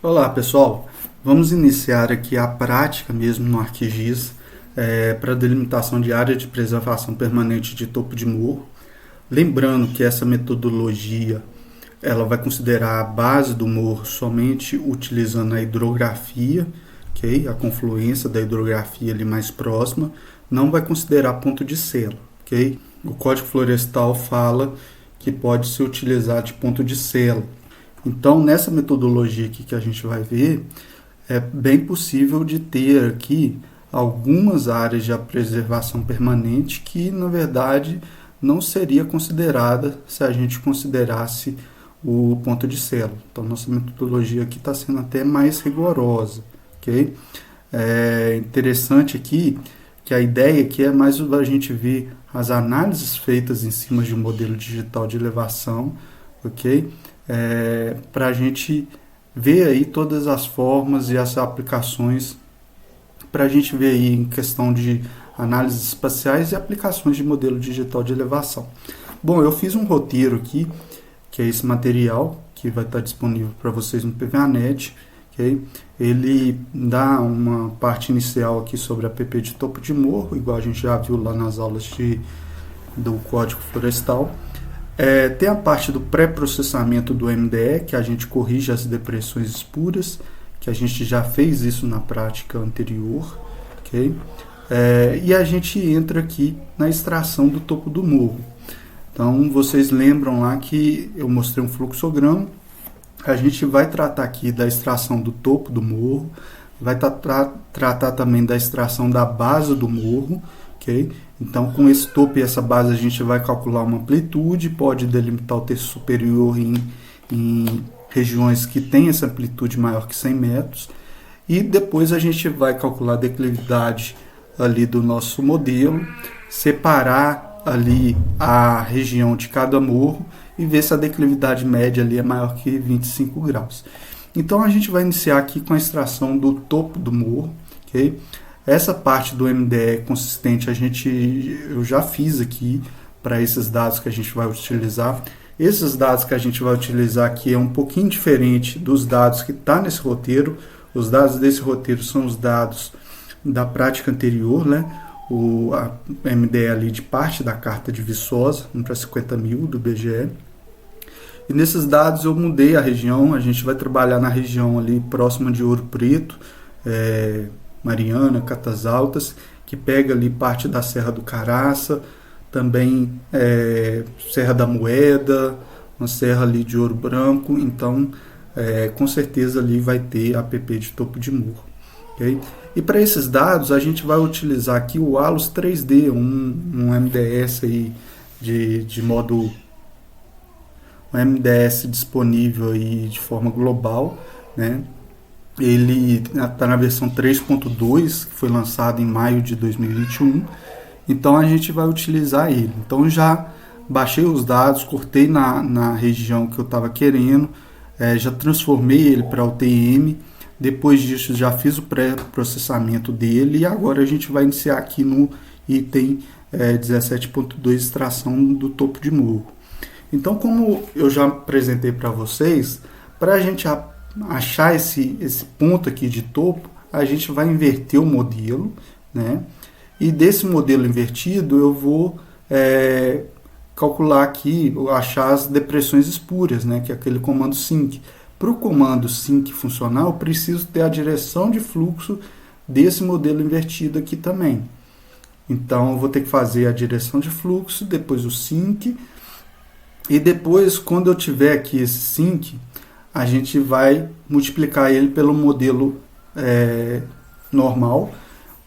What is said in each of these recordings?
Olá pessoal, vamos iniciar aqui a prática mesmo no ArcGIS para delimitação de área de preservação permanente de topo de morro. Lembrando que essa metodologia ela vai considerar a base do morro somente utilizando a hidrografia, okay? A confluência da hidrografia ali mais próxima, não vai considerar ponto de selo. Okay? O Código Florestal fala que pode se utilizar de ponto de selo. Então, nessa metodologia aqui que a gente vai ver, é bem possível de ter aqui algumas áreas de preservação permanente que, na verdade, não seria considerada se a gente considerasse o ponto de selo. Então, nossa metodologia aqui está sendo até mais rigorosa. Okay? É interessante aqui que a ideia aqui é mais a gente ver as análises feitas em cima de um modelo digital de elevação, ok? Para a gente ver aí todas as formas e as aplicações, para a gente ver aí em questão de análises espaciais e aplicações de modelo digital de elevação. Bom, eu fiz um roteiro aqui, que é esse material, que vai estar disponível para vocês no PVAnet, okay? Ele dá uma parte inicial aqui sobre a PP de topo de morro, igual a gente já viu lá nas aulas do Código Florestal. Tem a parte do pré-processamento do MDE, que a gente corrige as depressões espuras, que a gente já fez isso na prática anterior. Okay? E a gente entra aqui na extração do topo do morro. Então, vocês lembram lá que eu mostrei um fluxograma. A gente vai tratar aqui da extração do topo do morro, vai tratar também da extração da base do morro. Okay? Então, com esse topo e essa base, a gente vai calcular uma amplitude, pode delimitar o terço superior em regiões que têm essa amplitude maior que 100 metros. E depois a gente vai calcular a declividade ali do nosso modelo, separar ali a região de cada morro e ver se a declividade média ali é maior que 25 graus. Então, a gente vai iniciar aqui com a extração do topo do morro. Okay? Essa parte do MDE consistente eu já fiz aqui para esses dados que a gente vai utilizar. Esses dados que a gente vai utilizar aqui é um pouquinho diferente dos dados que está nesse roteiro. Os dados desse roteiro são os dados da prática anterior, né? A MDE ali de parte da carta de Viçosa, 1 para 50 mil do IBGE. E nesses dados eu mudei a região, a gente vai trabalhar na região ali próxima de Ouro Preto, Mariana, Catas Altas, que pega ali parte da Serra do Caraça, também Serra da Moeda, uma serra ali de Ouro Branco, então com certeza ali vai ter a PP de topo de morro. Okay? E para esses dados a gente vai utilizar aqui o ALUS 3D, um MDS aí de modo um MDS disponível aí de forma global, né? Ele está na versão 3.2, que foi lançado em maio de 2021. Então a gente vai utilizar ele. Então já baixei os dados, cortei na região que eu estava querendo, já transformei ele para o TM. Depois disso já fiz o pré-processamento dele e agora a gente vai iniciar aqui no item 17.2, extração do topo de morro. Então, como eu já apresentei para vocês, para a gente achar esse ponto aqui de topo, a gente vai inverter o modelo, né? E desse modelo invertido eu vou calcular aqui, achar as depressões espuras, né? Que é aquele comando sync. Para o comando sync funcionar, eu preciso ter a direção de fluxo desse modelo invertido aqui também. Então eu vou ter que fazer a direção de fluxo, depois o sync, e depois, quando eu tiver aqui esse sync, a gente vai multiplicar ele pelo modelo normal.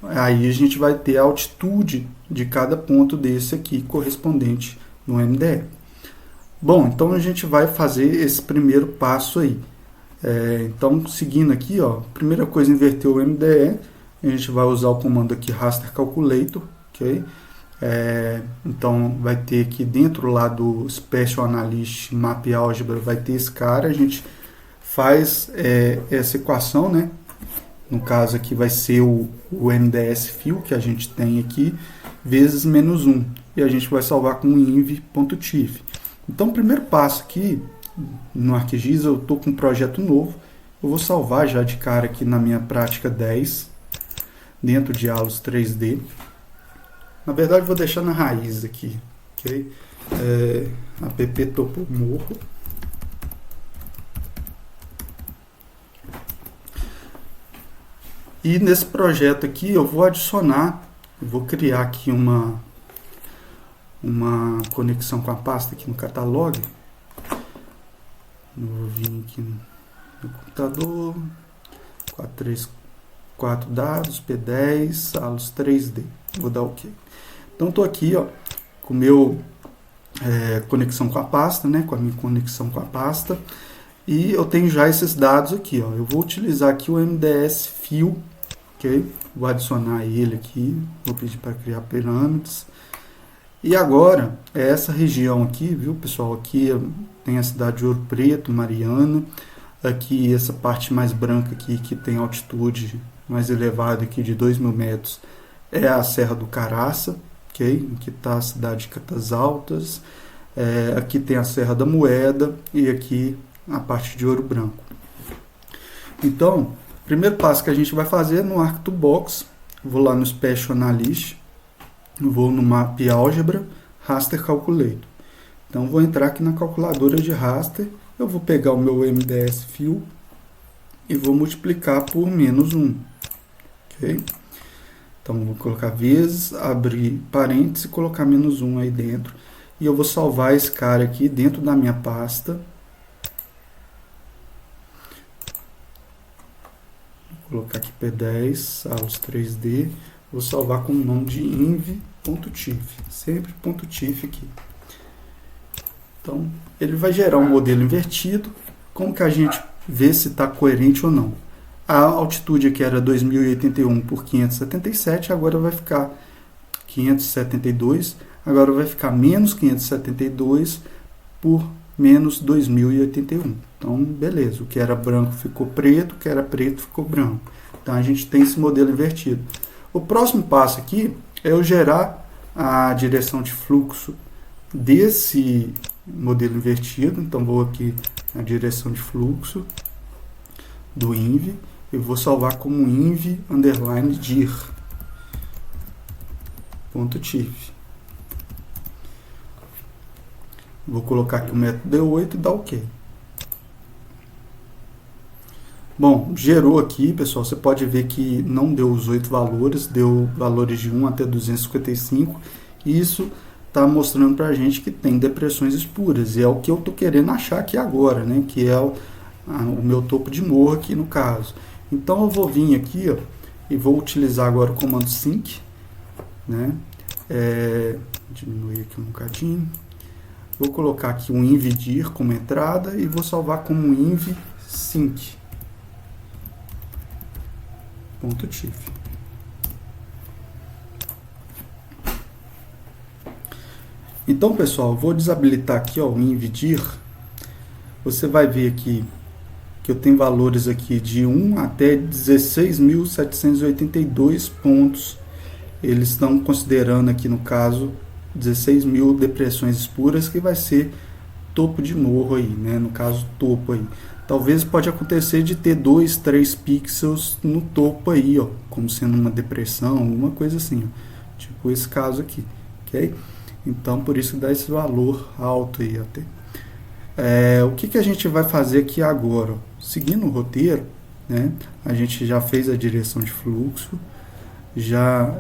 Aí a gente vai ter a altitude de cada ponto desse aqui, correspondente no MDE. Bom, então a gente vai fazer esse primeiro passo aí. Então, seguindo aqui, ó, primeira coisa, inverter o MDE. A gente vai usar o comando aqui raster calculator, ok? Então vai ter aqui dentro lá do Special Analyst Map Algebra, vai ter esse cara, a gente faz essa equação, né? No caso aqui vai ser o MDS fill que a gente tem aqui, vezes menos 1, e a gente vai salvar com inv.tif. Então o primeiro passo aqui no ArcGIS, eu estou com um projeto novo, Eu vou salvar já de cara aqui na minha prática 10, dentro de Allos 3D. Na verdade, vou deixar na raiz aqui, ok? App topo morro. E nesse projeto aqui eu vou adicionar, eu vou criar aqui uma conexão com a pasta aqui no Catalog. Eu vou vir aqui no computador, 434 dados, P10, Allos 3D. Vou dar OK. Então estou aqui, ó, com meu conexão com a pasta, né, com a minha conexão com a pasta. E eu tenho já esses dados aqui, ó. Eu vou utilizar aqui o MDS Fill, ok? Vou adicionar ele aqui, vou pedir para criar pirâmides. E agora, é essa região aqui, viu, pessoal? Aqui tem a cidade de Ouro Preto, Mariana. Aqui, essa parte mais branca aqui, que tem altitude mais elevada aqui de 2.000 metros, é a Serra do Caraça, ok? Aqui está a cidade de Catas Altas. Aqui tem a Serra da Moeda e aqui a parte de Ouro Branco. Então, o primeiro passo que a gente vai fazer é no Arc2Box. Vou lá no Special Analyst, vou no Map Álgebra, Raster Calculator. Então, vou entrar aqui na calculadora de raster, eu vou pegar o meu MDS Fill e vou multiplicar por -1. Ok? Então, vou colocar vezes, abrir parênteses e colocar -1 aí dentro. E eu vou salvar esse cara aqui dentro da minha pasta. Vou colocar aqui P10, Allos 3D. Vou salvar com o nome de inv.tif. Sempre .tif aqui. Então, ele vai gerar um modelo invertido. Como que a gente vê se está coerente ou não? A altitude aqui era 2081 por 577, agora vai ficar 572. Agora vai ficar menos 572 por menos 2081. Então, beleza. O que era branco ficou preto, o que era preto ficou branco. Então, a gente tem esse modelo invertido. O próximo passo aqui é eu gerar a direção de fluxo desse modelo invertido. Então, vou aqui na direção de fluxo do inv e vou salvar como inv_dir.tif. Vou colocar aqui o método D8 e dar OK. Bom, gerou aqui, pessoal, você pode ver que não deu os 8 valores, deu valores de 1 até 255. E isso está mostrando para a gente que tem depressões espuras. E é o que eu estou querendo achar aqui agora, né? Que é o meu topo de morro aqui no caso. Então eu vou vir aqui, ó, e vou utilizar agora o comando sync, né? Diminuir aqui um bocadinho. Vou colocar aqui um inv_dir como entrada e vou salvar como inv_sync.tif. Então, pessoal, vou desabilitar aqui, ó, o inv_dir. Você vai ver aqui que eu tenho valores aqui de 1 até 16.782 pontos. Eles estão considerando aqui, no caso, 16.000 depressões espuras, que vai ser topo de morro aí, né? No caso, topo aí. Talvez pode acontecer de ter 2, 3 pixels no topo aí, ó, como sendo uma depressão, alguma coisa assim, ó, tipo esse caso aqui, ok? Então, por isso dá esse valor alto aí até. O que a gente vai fazer aqui agora? Ó? Seguindo o roteiro, né? A gente já fez a direção de fluxo, já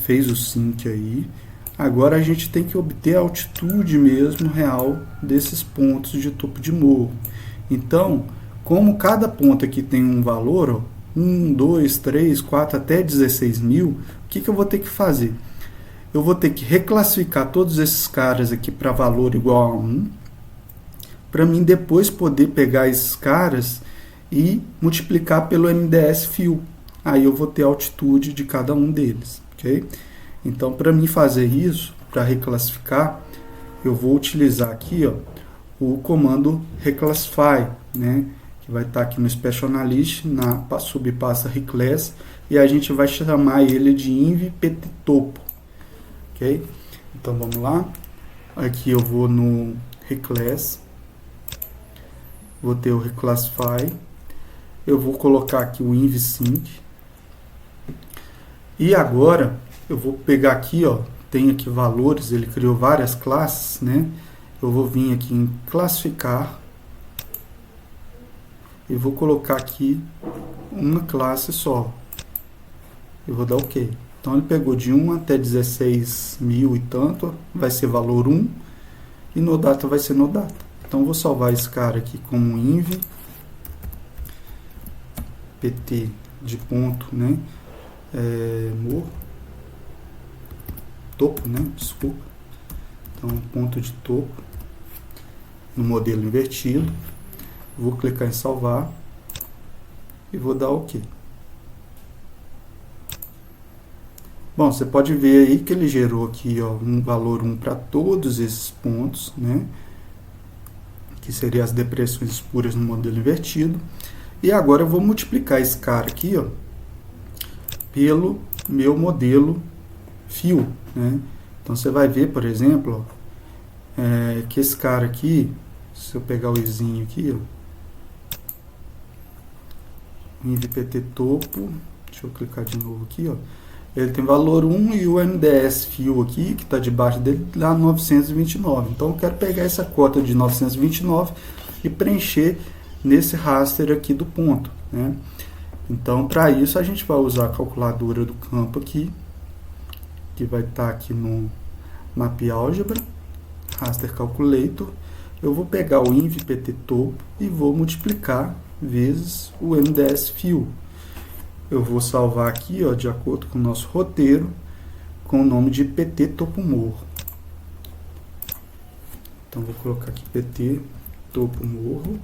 fez o sync aí. Agora a gente tem que obter a altitude mesmo real desses pontos de topo de morro. Então, como cada ponto aqui tem um valor, ó, 1, 2, 3, 4, até 16.000, o que eu vou ter que fazer? Eu vou ter que reclassificar todos esses caras aqui para valor igual a 1, para mim depois poder pegar esses caras e multiplicar pelo MDS Fill. Aí eu vou ter a altitude de cada um deles, ok? Então, para mim fazer isso, para reclassificar, eu vou utilizar aqui, ó, o comando reclassify, né, que vai estar aqui no Special Analyst, na subpasta reclass, e a gente vai chamar ele de inv_pt_topo, ok? Então, vamos lá. Aqui eu vou no reclass, vou ter o reclassify, eu vou colocar aqui o InvSync. E agora eu vou pegar aqui, ó, tem aqui valores, ele criou várias classes, né? Eu vou vir aqui em classificar e vou colocar aqui uma classe só. Eu vou dar OK. Então ele pegou de 1 até 16 mil e tanto, vai ser valor 1, e no data vai ser no data. Então eu vou salvar esse cara aqui como inv pt de ponto, né? Morro, topo, né? Desculpa. Então ponto de topo no modelo invertido. Vou clicar em salvar e vou dar OK. Bom, você pode ver aí que ele gerou aqui, ó, um valor 1 para todos esses pontos, né? Que seriam as depressões espuras no modelo invertido. E agora eu vou multiplicar esse cara aqui, ó, pelo meu modelo fio, né? Então você vai ver, por exemplo, ó, que esse cara aqui, se eu pegar o izinho aqui, ó, InvPT topo, deixa eu clicar de novo aqui, ó, ele tem valor 1 e o MDS fio aqui, que está debaixo dele, lá 929. Então eu quero pegar essa cota de 929 e preencher nesse raster aqui do ponto, né? Então, para isso, a gente vai usar a calculadora do campo aqui, que vai estar aqui no Map Algebra, Raster Calculator. Eu vou pegar o InvPT topo e vou multiplicar vezes o MDS fio. Eu vou salvar aqui, ó, de acordo com o nosso roteiro, com o nome de PT topo morro. Então, vou colocar aqui PT topo morro.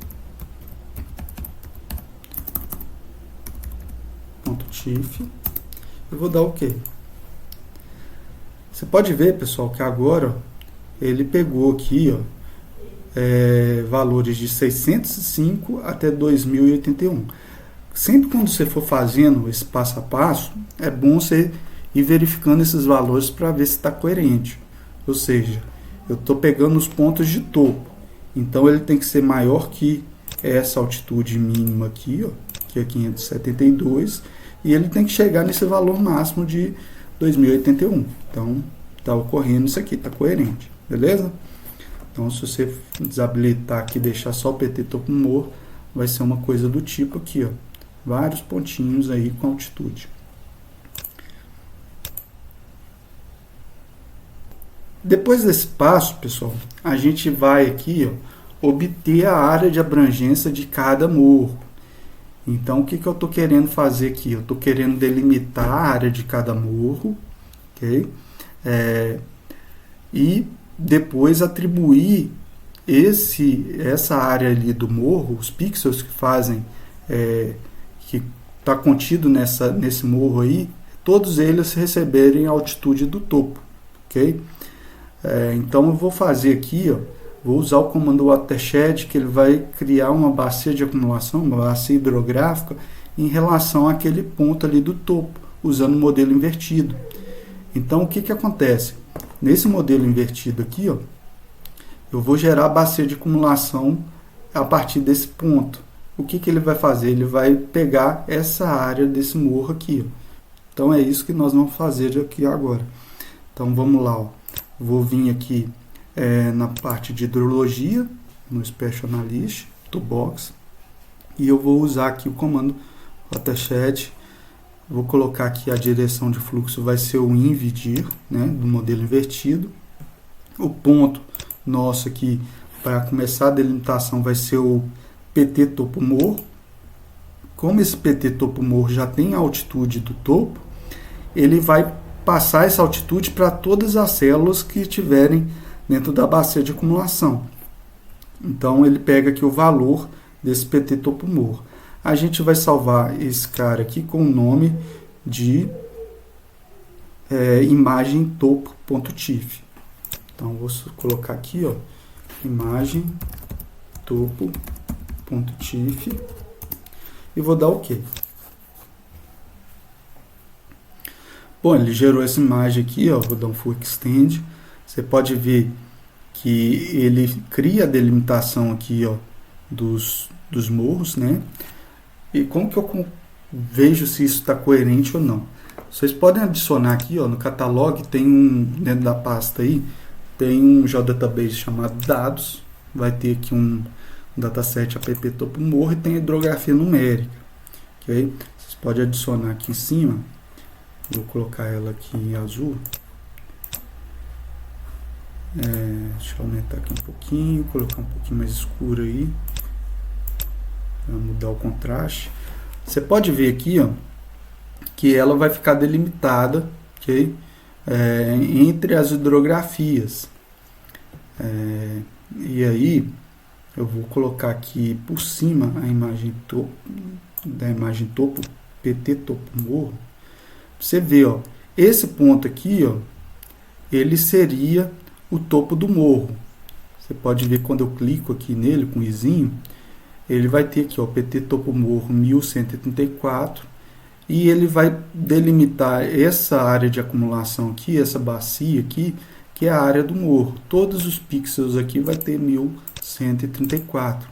.tif. Eu vou dar OK. Você pode ver, pessoal, que agora ó, ele pegou aqui, ó, valores de 605 até 2081. Sempre quando você for fazendo esse passo a passo, é bom você ir verificando esses valores para ver se está coerente. Ou seja, eu estou pegando os pontos de topo. Então ele tem que ser maior que essa altitude mínima aqui, ó, que é 572, e ele tem que chegar nesse valor máximo de 2081. Então está ocorrendo isso aqui, está coerente, beleza? Então se você desabilitar aqui e deixar só o PT topo morro, vai ser uma coisa do tipo aqui, ó, vários pontinhos aí com altitude. Depois desse passo, pessoal, a gente vai aqui, ó, obter a área de abrangência de cada morro. Então, o que eu estou querendo fazer aqui? Eu estou querendo delimitar a área de cada morro, ok? E depois atribuir essa área ali do morro, os pixels que fazem, que está contido nesse morro aí, todos eles receberem a altitude do topo, ok? Então eu vou fazer aqui, ó, vou usar o comando watershed, que ele vai criar uma bacia de acumulação, uma bacia hidrográfica, em relação àquele ponto ali do topo, usando o modelo invertido. Então o que acontece? Nesse modelo invertido aqui, ó, eu vou gerar a bacia de acumulação a partir desse ponto. O que ele vai fazer? Ele vai pegar essa área desse morro aqui, ó. Então é isso que nós vamos fazer aqui agora. Então vamos lá, ó. Vou vir aqui na parte de hidrologia, no Special Analyst, Toolbox, e eu vou usar aqui o comando watershed. Vou colocar aqui a direção de fluxo, vai ser o InvDir, né, do modelo invertido. O ponto nosso aqui, para começar a delimitação, vai ser o PT topo morro. Como esse PT topo morro já tem a altitude do topo, ele vai passar essa altitude para todas as células que estiverem dentro da bacia de acumulação. Então ele pega aqui o valor desse PT topo morro. A gente vai salvar esse cara aqui com o nome de imagem topo.tif. Então vou colocar aqui, ó, imagem topo.tif e vou dar OK. Bom, ele gerou essa imagem aqui, ó, vou dar um full extend. Você pode ver que ele cria a delimitação aqui, ó, dos morros, né? E como que eu vejo se isso está coerente ou não? Vocês podem adicionar aqui, ó, no catalog tem dentro da pasta aí, tem um database chamado dados, vai ter aqui um dataset app topo morro e tem a hidrografia numérica, ok? Vocês podem adicionar aqui em cima, vou colocar ela aqui em azul, deixa eu aumentar aqui um pouquinho, colocar um pouquinho mais escuro aí, para mudar o contraste. Você pode ver aqui, ó, que ela vai ficar delimitada, ok? Entre as hidrografias. E aí eu vou colocar aqui por cima a imagem topo, da imagem topo, PT topo morro. Você vê, ó, esse ponto aqui, ó, ele seria o topo do morro. Você pode ver quando eu clico aqui nele com o izinho, ele vai ter aqui, ó, PT topo morro 1134, e ele vai delimitar essa área de acumulação aqui, essa bacia aqui, que é a área do morro. Todos os pixels aqui vai ter 1134.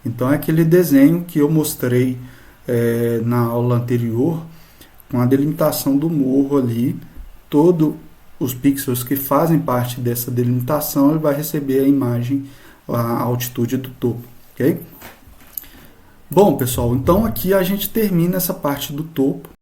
Então é aquele desenho que eu mostrei na aula anterior, com a delimitação do morro ali, todos os pixels que fazem parte dessa delimitação, ele vai receber a imagem, a altitude do topo, ok? Bom, pessoal, então aqui a gente termina essa parte do topo.